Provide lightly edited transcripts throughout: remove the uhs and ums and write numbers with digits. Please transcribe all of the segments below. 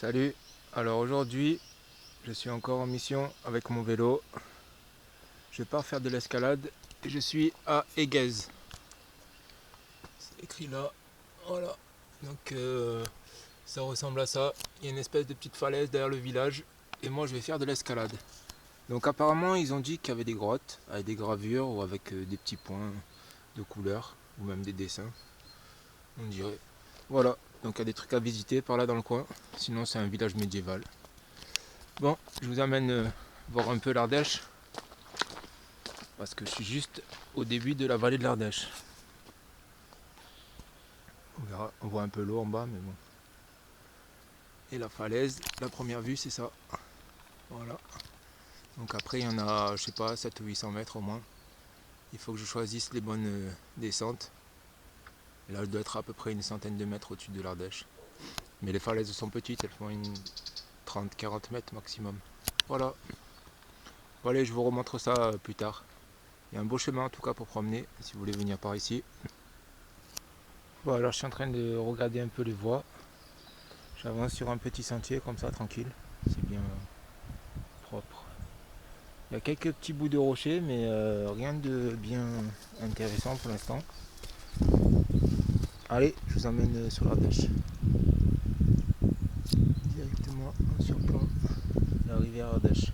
Salut, alors aujourd'hui je suis encore en mission avec mon vélo. Je pars faire de l'escalade et je suis à Eguez. C'est écrit là, voilà. Donc ça ressemble à ça. Il y a une espèce de petite falaise derrière le village et moi je vais faire de l'escalade. Donc apparemment ils ont dit qu'il y avait des grottes avec des gravures ou avec des petits points de couleur ou même des dessins, on dirait. Voilà, donc il y a des trucs à visiter par là dans le coin. Sinon c'est un village médiéval. Bon, je vous amène voir un peu l'Ardèche, parce que je suis juste au début de la vallée de l'Ardèche. On verra, on voit un peu l'eau en bas, mais bon. Et la falaise, la première vue, c'est ça. Voilà. Donc après, il y en a, je sais pas, 700 ou 800 mètres au moins. Il faut que je choisisse les bonnes descentes. Et là, je dois être à peu près une centaine de mètres au-dessus de l'Ardèche. Mais les falaises sont petites, elles font une 30-40 mètres maximum. Voilà. Bon, allez, je vous remontre ça plus tard. Il y a un beau chemin en tout cas pour promener, si vous voulez venir par ici. Bon, alors je suis en train de regarder un peu les voies. J'avance sur un petit sentier comme ça, tranquille. C'est bien propre. Il y a quelques petits bouts de rochers, mais rien de bien intéressant pour l'instant. Allez, je vous emmène sur l'Ardèche. Directement en surplomb la rivière Ardèche.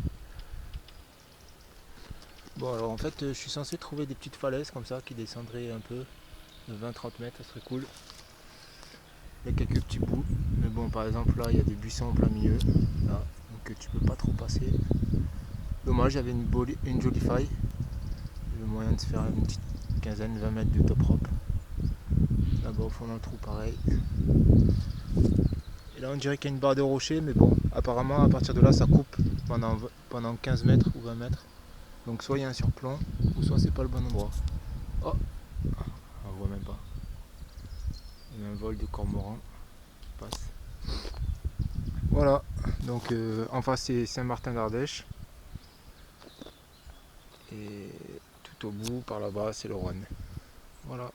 Bon, alors en fait, je suis censé trouver des petites falaises comme ça qui descendraient un peu de 20-30 mètres, ça serait cool. Il y a quelques petits bouts, mais bon, par exemple là, il y a des buissons en plein milieu, là, donc tu peux pas trop passer. Dommage, j'avais une jolie faille. Le moyen de se faire une petite quinzaine, 20 mètres de top rope. Là-bas au fond dans le trou pareil. Et là on dirait qu'il y a une barre de rocher, mais bon, apparemment à partir de là ça coupe pendant 15 mètres ou 20 mètres. Donc soit il y a un surplomb, ou soit c'est pas le bon endroit. Oh, on voit même pas. Il y a un vol de cormoran qui passe. Voilà, donc en face c'est Saint-Martin d'Ardèche. Et tout au bout, par là-bas, c'est le Rhône. Voilà.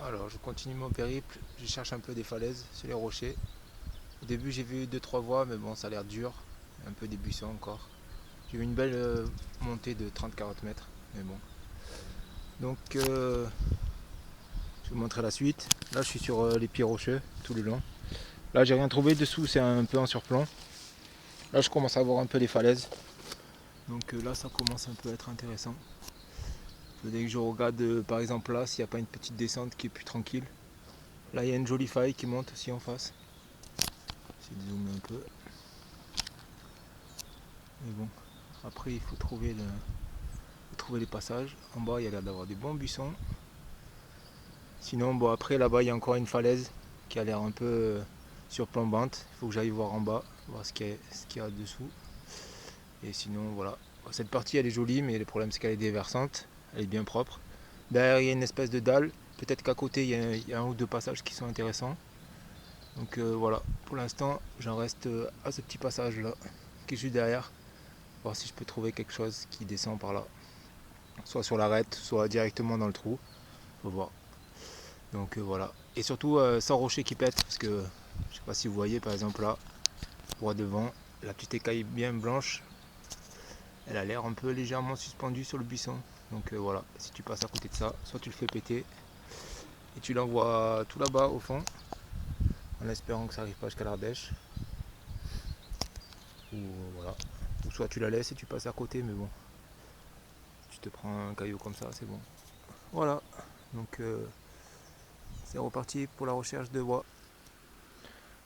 Alors, je continue mon périple. Je cherche un peu des falaises sur les rochers. Au début, j'ai vu 2-3 voies, mais bon, ça a l'air dur. Un peu des buissons encore. J'ai eu une belle montée de 30-40 mètres, mais bon. Donc, je vais vous montrer la suite. Là, je suis sur les pieds rocheux, tout le long. Là, j'ai rien trouvé dessous, c'est un peu en surplomb. Là, je commence à voir un peu les falaises. Donc là, ça commence un peu à être intéressant. Dès que je regarde par exemple là, s'il n'y a pas une petite descente qui est plus tranquille. Là il y a une jolie faille qui monte aussi en face. J'essaie de zoomer un peu. Mais bon, après il faut trouver les passages. En bas il y a l'air d'avoir des bons buissons. Sinon bon après là-bas il y a encore une falaise qui a l'air un peu surplombante. Il faut que j'aille voir en bas, voir ce qu'il y a dessous. Et sinon voilà. Cette partie elle est jolie, mais le problème c'est qu'elle est déversante. Elle est bien propre. Derrière il y a une espèce de dalle. Peut-être qu'à côté il y a un ou deux passages qui sont intéressants. Donc voilà, pour l'instant j'en reste à ce petit passage là qui est juste derrière. Voir si je peux trouver quelque chose qui descend par là. Soit sur l'arête, soit directement dans le trou. Faut voir. Donc voilà. Et surtout sans rocher qui pète, parce que je sais pas si vous voyez par exemple là, droit devant, la petite écaille bien blanche, elle a l'air un peu légèrement suspendue sur le buisson. Donc voilà, si tu passes à côté de ça, soit tu le fais péter et tu l'envoies tout là-bas au fond, en espérant que ça arrive pas jusqu'à l'Ardèche. Ou voilà. Ou soit tu la laisses et tu passes à côté, mais bon, tu te prends un caillou comme ça, c'est bon. Voilà, donc c'est reparti pour la recherche de voies.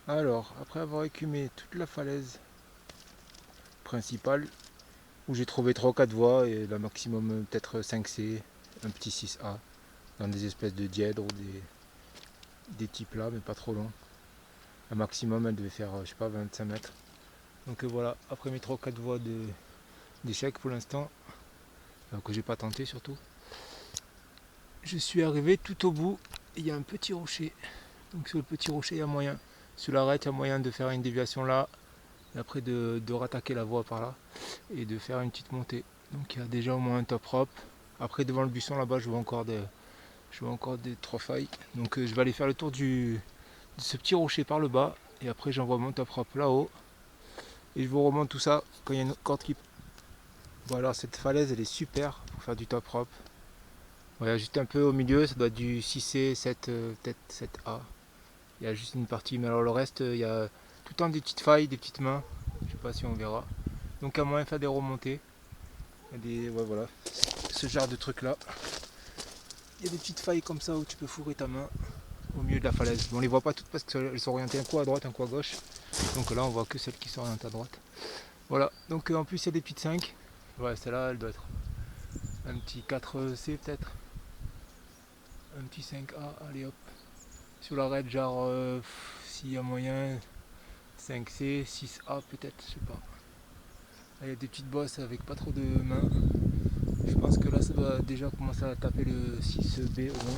Alors, après avoir écumé toute la falaise principale, où j'ai trouvé 3 ou 4 voies, et la maximum peut-être 5C, un petit 6A, dans des espèces de dièdres ou des types là, mais pas trop longs. La maximum elle devait faire, je sais pas, 25 mètres. Donc voilà, après mes 3 ou 4 voies d'échec pour l'instant, que j'ai pas tenté surtout, je suis arrivé tout au bout, il y a un petit rocher. Donc sur le petit rocher il y a moyen, sur l'arête il y a moyen de faire une déviation là, et après de rattaquer la voie par là, et de faire une petite montée. Donc il y a déjà au moins un top rope. Après devant le buisson là-bas je vois encore Je vois encore des 3 failles. Donc je vais aller faire le tour de ce petit rocher par le bas. Et après j'envoie mon top rope là-haut. Et je vous remonte tout ça quand il y a une corde qui... Bon alors cette falaise elle est super pour faire du top rope. Voilà, juste un peu au milieu, ça doit être du 6C, 7, peut-être 7A. Il y a juste une partie, mais alors le reste, il y a tout le temps des petites failles, des petites mains. Je sais pas si on verra. Donc à moyen de faire des remontées. Il y a ouais, voilà, ce genre de truc là. Il y a des petites failles comme ça où tu peux fourrer ta main au milieu de la falaise. Bon, on les voit pas toutes parce qu'elles sont orientées un coup à droite, un coup à gauche. Donc là on voit que celles qui sont orientées à droite. Voilà, donc en plus il y a des petites 5. Ouais, celle-là elle doit être un petit 4C peut-être. Un petit 5A, allez hop. Sur la raid, genre s'il y a moyen, 5C, 6A peut-être, je sais pas. Là, il y a des petites bosses avec pas trop de mains. Je pense que là ça doit déjà commencer à taper le 6B au moins.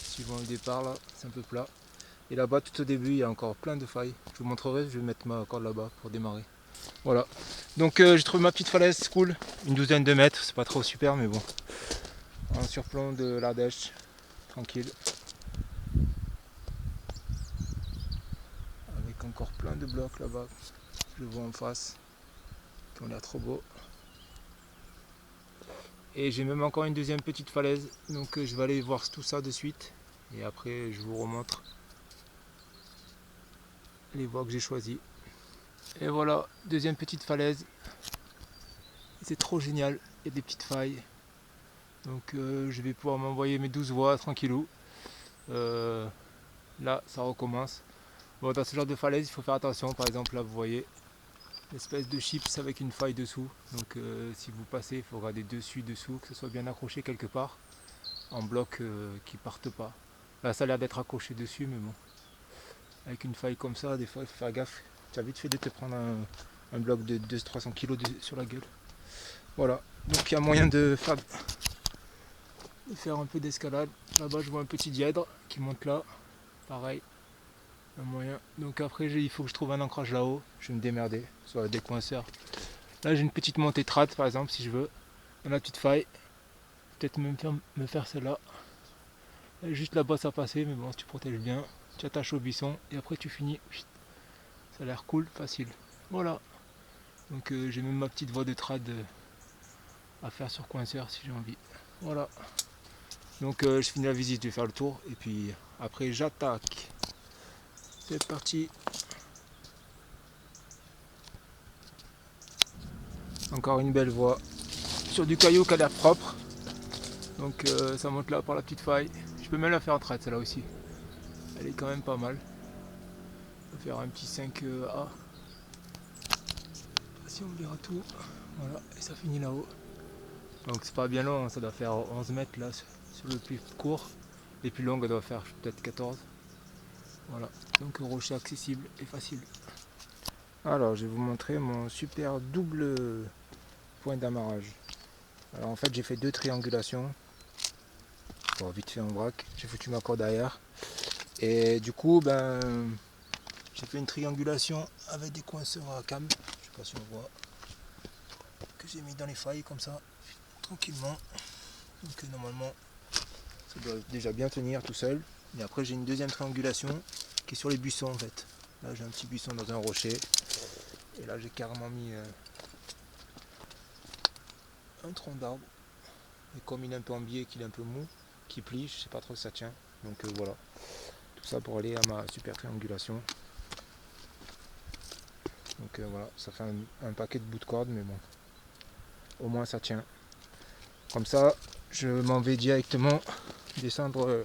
Suivant le départ là, c'est un peu plat. Et là-bas tout au début il y a encore plein de failles. Je vous montrerai, je vais mettre ma corde là-bas pour démarrer. Voilà. Donc j'ai trouvé ma petite falaise cool, une douzaine de mètres, c'est pas trop super mais bon. En surplomb de l'Ardèche, tranquille. Avec encore plein de blocs là-bas, je vois en face, qui ont l'air trop beaux. Et j'ai même encore une deuxième petite falaise, donc je vais aller voir tout ça de suite. Et après je vous remontre les voies que j'ai choisies. Et voilà, deuxième petite falaise. C'est trop génial, il y a des petites failles. Donc je vais pouvoir m'envoyer mes 12 voies tranquillou. Là ça recommence. Bon, dans ce genre de falaise il faut faire attention, par exemple là vous voyez l'espèce de chips avec une faille dessous. Donc si vous passez, il faut regarder dessus, dessous, que ce soit bien accroché quelque part, en bloc qui partent pas. Là ça a l'air d'être accroché dessus, mais bon. Avec une faille comme ça, des fois il faut faire gaffe. Tu as vite fait de te prendre un bloc de 200-300 kg sur la gueule. Voilà, donc il y a moyen de faire un peu d'escalade. Là-bas je vois un petit dièdre qui monte là, pareil, un moyen. Donc après il faut que je trouve un ancrage là-haut, je vais me démerder, soit des coinceurs. Là j'ai une petite montée trad par exemple si je veux, dans la petite faille, peut-être même me faire celle-là. Juste la bosse à passer, mais bon si tu protèges bien, tu attaches au buisson et après tu finis. Ça a l'air cool, facile. Voilà. Donc j'ai même ma petite voie de trad à faire sur coinceur si j'ai envie. Voilà. Donc je finis la visite, je vais faire le tour et puis après j'attaque. C'est parti. Encore une belle voie sur du caillou qui a l'air propre. Donc ça monte là par la petite faille. Je peux même la faire en trad celle-là aussi. Elle est quand même pas mal. On va faire un petit 5A. Si on verra tout. Voilà, et ça finit là-haut. Donc c'est pas bien long, ça doit faire 11 mètres là sur le plus court. Les plus longues doivent faire peut-être 14. Voilà, donc rocher accessible et facile. Alors je vais vous montrer mon super double point d'amarrage. Alors en fait j'ai fait deux triangulations. Bon, vite fait en vrac, j'ai foutu ma corde derrière. Et du coup j'ai fait une triangulation avec des coinceurs à cam. Je sais pas si on voit. Que j'ai mis dans les failles comme ça, tranquillement. Donc normalement ça doit déjà bien tenir tout seul. Et après j'ai une deuxième triangulation qui est sur les buissons en fait. Là j'ai un petit buisson dans un rocher. Et là j'ai carrément mis un tronc d'arbre. Et comme il est un peu en biais, qu'il est un peu mou, qui plie, je sais pas trop si ça tient. Donc voilà. Tout ça pour aller à ma super triangulation. Donc voilà, ça fait un paquet de bouts de corde, mais bon. Au moins ça tient. Comme ça, je m'en vais directement descendre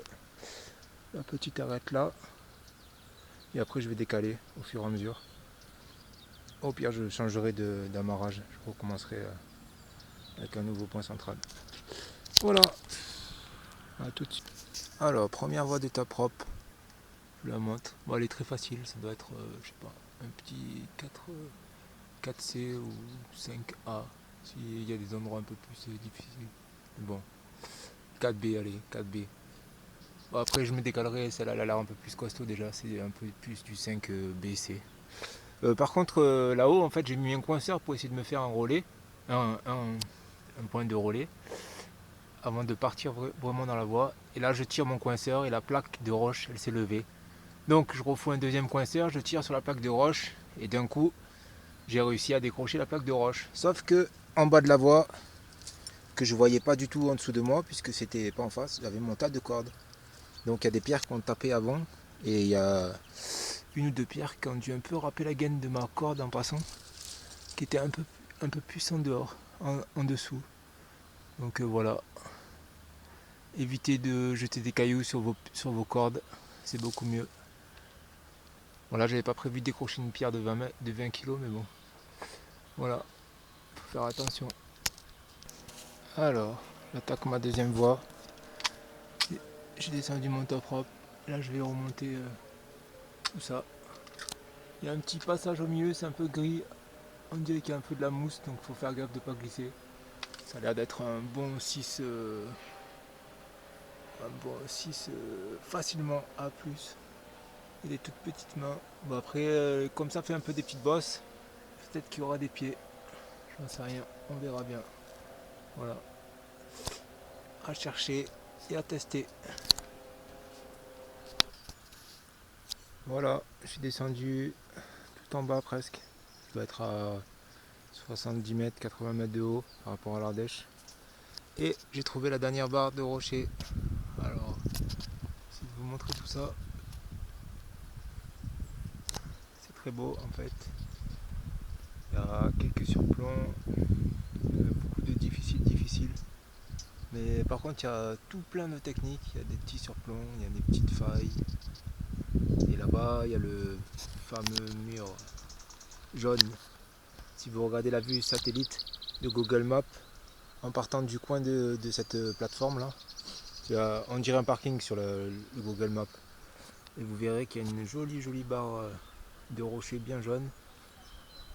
la petite arête là. Et après je vais décaler au fur et à mesure. Au pire je changerai d'amarrage. Je recommencerai avec un nouveau point central. Voilà. À tout de suite. Alors, première voie d'étape propre. Je la monte. Bon, elle est très facile. Ça doit être, je sais pas, un petit 4C ou 5A. S'il y a des endroits un peu plus difficiles. Bon, 4B, allez, 4B. Bon, après, je me décalerai. Celle-là, elle a l'air un peu plus costaud déjà. C'est un peu plus du 5BC. Par contre, là-haut, en fait, j'ai mis un coinceur pour essayer de me faire un relais. Un point de relais. avant de partir vraiment dans la voie. Et là je tire mon coinceur et la plaque de roche elle s'est levée. Donc je refous un deuxième coinceur, je tire sur la plaque de roche et d'un coup j'ai réussi à décrocher la plaque de roche. Sauf que en bas de la voie, que je voyais pas du tout en dessous de moi puisque c'était pas en face, j'avais mon tas de cordes. Donc il y a des pierres qui ont tapé avant et il y a une ou deux pierres qui ont dû un peu râper la gaine de ma corde en passant, qui était un peu plus en dehors, en dessous. Donc voilà, évitez de jeter des cailloux sur vos cordes, c'est beaucoup mieux. Bon là j'avais pas prévu de décrocher une pierre de 20 kg mais bon, voilà, faut faire attention. Alors, j'attaque ma deuxième voie, j'ai descendu mon top rope, là je vais remonter tout ça. Il y a un petit passage au milieu, c'est un peu gris, on dirait qu'il y a un peu de la mousse donc faut faire gaffe de pas glisser. Ça a l'air d'être un bon 6 facilement A+. Et des toutes petites mains. Bon après, comme ça fait un peu des petites bosses, peut-être qu'il y aura des pieds. J'en sais rien, on verra bien. Voilà. À chercher et à tester. Voilà, je suis descendu tout en bas presque. Je dois être à 70 mètres, 80 mètres de haut par rapport à l'Ardèche. Et j'ai trouvé la dernière barre de rocher. Alors, si je vous montrer tout ça, c'est très beau en fait. Il y a quelques surplombs, beaucoup de difficiles. Mais par contre, il y a tout plein de techniques. Il y a des petits surplombs, il y a des petites failles. Et là-bas, il y a le fameux mur jaune. Si vous regardez la vue satellite de Google Maps, en partant du coin de cette plateforme là, on dirait un parking sur le Google Maps. Et vous verrez qu'il y a une jolie barre de rochers bien jaune.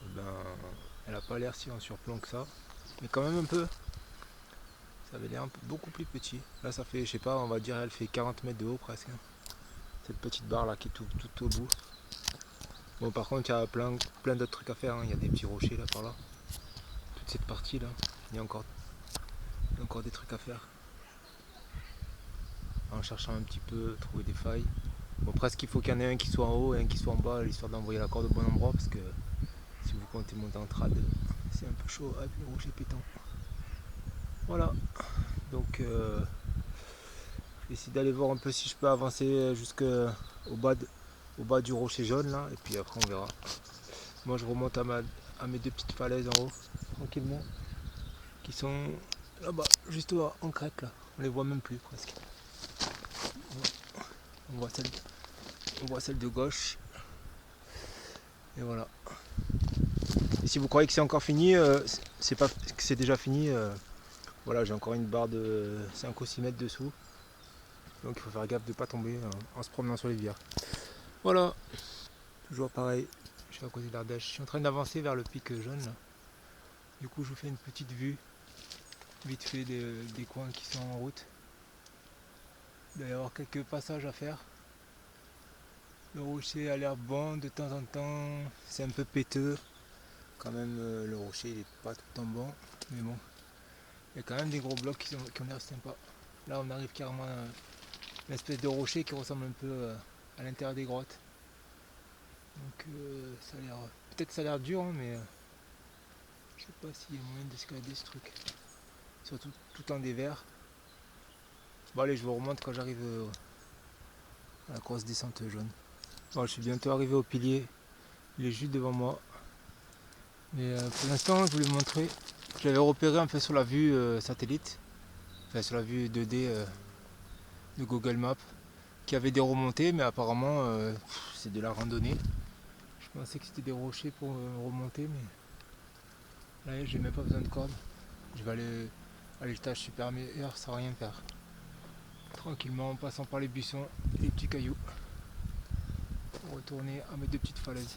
Et ben, elle n'a pas l'air si en surplomb que ça, mais quand même un peu. Ça avait l'air beaucoup plus petit. Là ça fait, je sais pas, on va dire elle fait 40 mètres de haut presque. Cette petite barre là qui est tout au bout. Bon par contre il y a plein d'autres trucs à faire, hein. Il y a des petits rochers là par là. Toute cette partie là, il y a encore des trucs à faire. En cherchant un petit peu, trouver des failles. Bon presque il faut qu'il y en ait un qui soit en haut et un qui soit en bas, histoire d'envoyer la corde au bon endroit parce que si vous comptez monter en trad, c'est un peu chaud avec les rochers pétants. Voilà, donc j'essaie d'aller voir un peu si je peux avancer jusqu'au bas du rocher jaune là, et puis après on verra. Moi je remonte à mes deux petites falaises en haut, tranquillement, qui sont là-bas, juste en crête là, on les voit même plus presque. On voit celle de gauche, et voilà. Et si vous croyez que c'est encore fini, c'est pas que c'est déjà fini. Voilà, j'ai encore une barre de 5 ou 6 mètres dessous. Donc il faut faire gaffe de ne pas tomber en se promenant sur les vires. Voilà, toujours pareil, je suis à côté de l'Ardèche. Je suis en train d'avancer vers le pic jaune là. Du coup je vous fais une petite vue, vite fait des coins qui sont en route. Il doit y avoir quelques passages à faire. Le rocher a l'air bon de temps en temps, c'est un peu péteux. Quand même le rocher il est pas tout le temps bon, mais bon. Il y a quand même des gros blocs qui ont l'air sympas. Là on arrive carrément à une espèce de rocher qui ressemble un peu à l'intérieur des grottes. Donc ça a l'air. Peut-être ça a l'air dur hein, mais je sais pas s'il y a moyen d'escalader ce truc. Surtout tout en dévers. Bon allez je vous remonte quand j'arrive à la grosse descente jaune. Bon je suis bientôt arrivé au pilier. Il est juste devant moi. Mais pour l'instant je voulais vous montrer. Je l'avais repéré un peu sur la vue satellite. Enfin sur la vue 2D de Google Maps. Qui avait des remontées mais apparemment c'est de la randonnée. Je pensais que c'était des rochers pour remonter mais là j'ai même pas besoin de corde. Je vais aller à l'étage supérieur sans rien faire. Tranquillement en passant par les buissons et les petits cailloux. Pour retourner à mes deux petites falaises.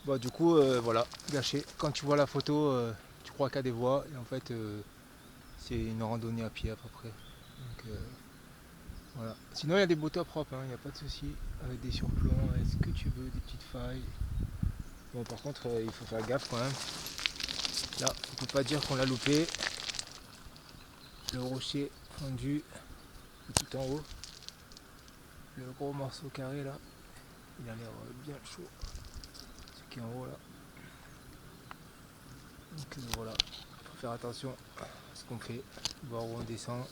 Bon du coup voilà, gâché. Quand tu vois la photo, tu crois qu'il y a des voies et en fait c'est une randonnée à pied à peu près. Donc voilà. Sinon il y a des beaux tops propres, il n'y a pas de souci. Avec des surplombs, est-ce que tu veux des petites failles. Bon par contre il faut faire gaffe quand même. Là on peut pas dire qu'on l'a loupé. le rocher fondu tout en haut. Le gros morceau carré là, il a l'air bien chaud. Ce qui est en haut là. Donc voilà, il faut faire attention à ce qu'on fait, voir où on descend,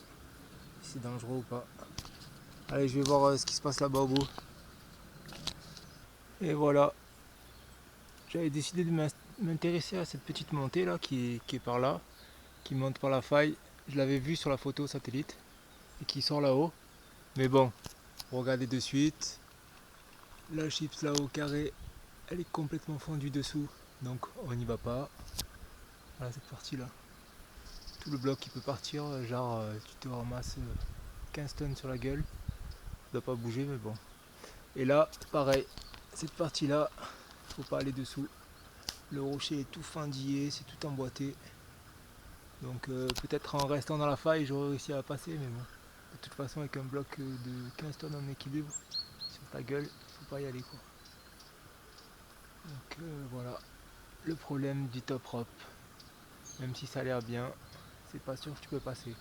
si c'est dangereux ou pas. Allez, je vais voir ce qui se passe là-bas au bout. Et voilà, j'avais décidé de m'intéresser à cette petite montée là qui est par là, qui monte par la faille. Je l'avais vue sur la photo satellite et qui sort là-haut. Mais bon, regardez de suite. La chips là-haut carré, elle est complètement fondue dessous, donc on n'y va pas. Voilà cette partie là. Tout le bloc qui peut partir, genre tu te ramasses 15 tonnes sur la gueule. Ça doit pas bouger mais bon. Et là, pareil, cette partie là, faut pas aller dessous. Le rocher est tout fendillé, c'est tout emboîté. Donc peut-être en restant dans la faille, j'aurais réussi à passer, mais bon. De toute façon, avec un bloc de 15 tonnes en équilibre sur ta gueule, faut pas y aller quoi. Donc voilà, le problème du top rope. Même si ça a l'air bien, c'est pas sûr que tu peux passer.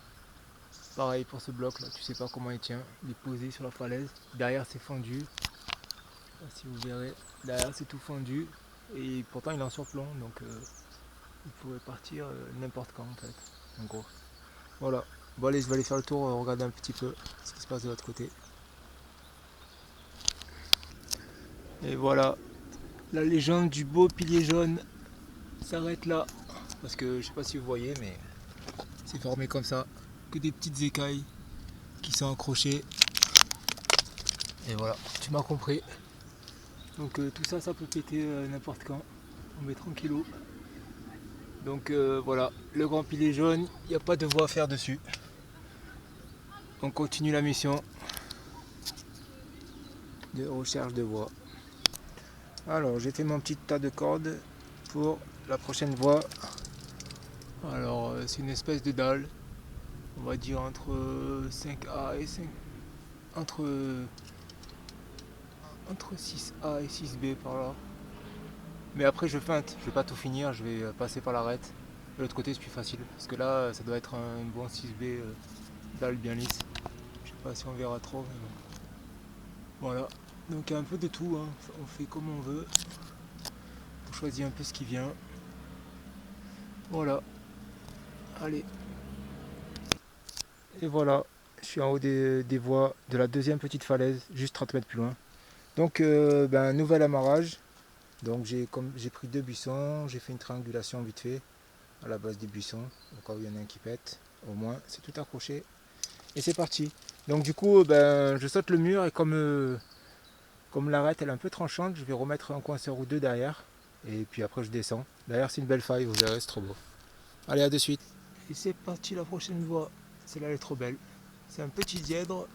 Pareil pour ce bloc là, tu sais pas comment il tient. Il est posé sur la falaise. Derrière c'est fendu. Je sais pas si vous verrez. Derrière c'est tout fendu. Et pourtant il est en surplomb, donc il pourrait partir n'importe quand en fait. En gros. Voilà. Bon allez, je vais aller faire le tour, regarder un petit peu ce qui se passe de l'autre côté. Et voilà. La légende du beau pilier jaune s'arrête là. Parce que je sais pas si vous voyez, mais c'est formé comme ça. Que des petites écailles qui sont accrochées. Et voilà, tu m'as compris. Donc tout ça, ça peut péter n'importe quand. On met tranquillou. Donc voilà, le grand pilier jaune, il n'y a pas de voie à faire dessus. On continue la mission de recherche de voie. Alors j'ai fait mon petit tas de cordes pour la prochaine voie. Alors c'est une espèce de dalle, on va dire entre 5A et 5, entre 6A et 6B par là. Mais après je feinte, je vais pas tout finir, je vais passer par l'arête. De l'autre côté c'est plus facile, parce que là ça doit être un bon 6B dalle bien lisse. Je sais pas si on verra trop, mais bon. Voilà, donc il y a un peu de tout, hein. On fait comme on veut. On choisit un peu ce qui vient. Voilà, allez. Et voilà, je suis en haut des voies de la deuxième petite falaise, juste 30 mètres plus loin. Donc nouvel amarrage. Donc j'ai pris 2 buissons, j'ai fait une triangulation vite fait à la base des buissons, au cas où il y en a un qui pète. Au moins c'est tout accroché. Et c'est parti. Donc du coup je saute le mur et comme l'arête elle est un peu tranchante, je vais remettre un coinceur ou deux derrière. Et puis après je descends. Derrière c'est une belle faille, vous verrez, c'est trop beau. Allez, à de suite. Et c'est parti, la prochaine voie. Celle-là elle est trop belle. C'est un petit dièdre.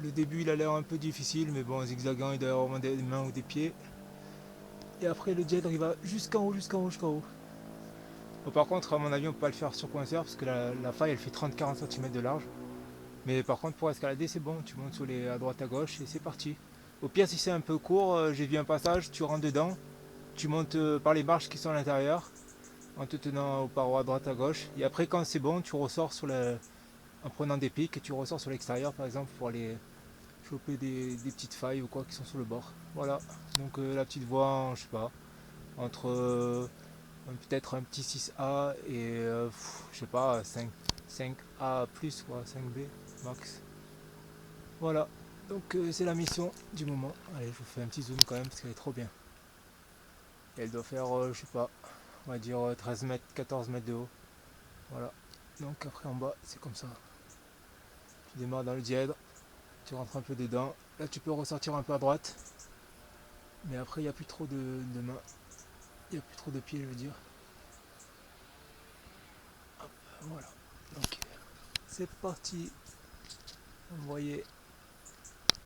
Le début il a l'air un peu difficile, mais bon, en zigzagant il doit y avoir des mains ou des pieds. Et après le dièdre il va jusqu'en haut, jusqu'en haut, jusqu'en haut. Bon, par contre, à mon avis, on peut pas le faire sur coinceur parce que la faille elle fait 30-40 cm de large. Mais par contre, pour escalader, c'est bon. Tu montes sur les à droite à gauche et c'est parti. Au pire, si c'est un peu court, j'ai vu un passage, tu rentres dedans, tu montes par les marches qui sont à l'intérieur en te tenant aux parois à droite à gauche. Et après, quand c'est bon, tu ressors en prenant des pics et tu ressors sur l'extérieur par exemple pour aller choper des petites failles ou quoi qui sont sur le bord. Voilà, donc la petite voie, je sais pas, entre peut-être un petit 6A et je sais pas, 5A plus quoi, 5B max. Voilà, donc c'est la mission du moment. Allez, je vous fais un petit zoom quand même parce qu'elle est trop bien. Et elle doit faire, je sais pas, on va dire 13 mètres, 14 mètres de haut. Voilà, donc après en bas, c'est comme ça. Tu démarres dans le dièdre, tu rentres un peu dedans. Là, tu peux ressortir un peu à droite. Mais après, il n'y a plus trop de mains. Il n'y a plus trop de pieds, je veux dire. Hop, voilà. Donc, c'est parti. Vous voyez,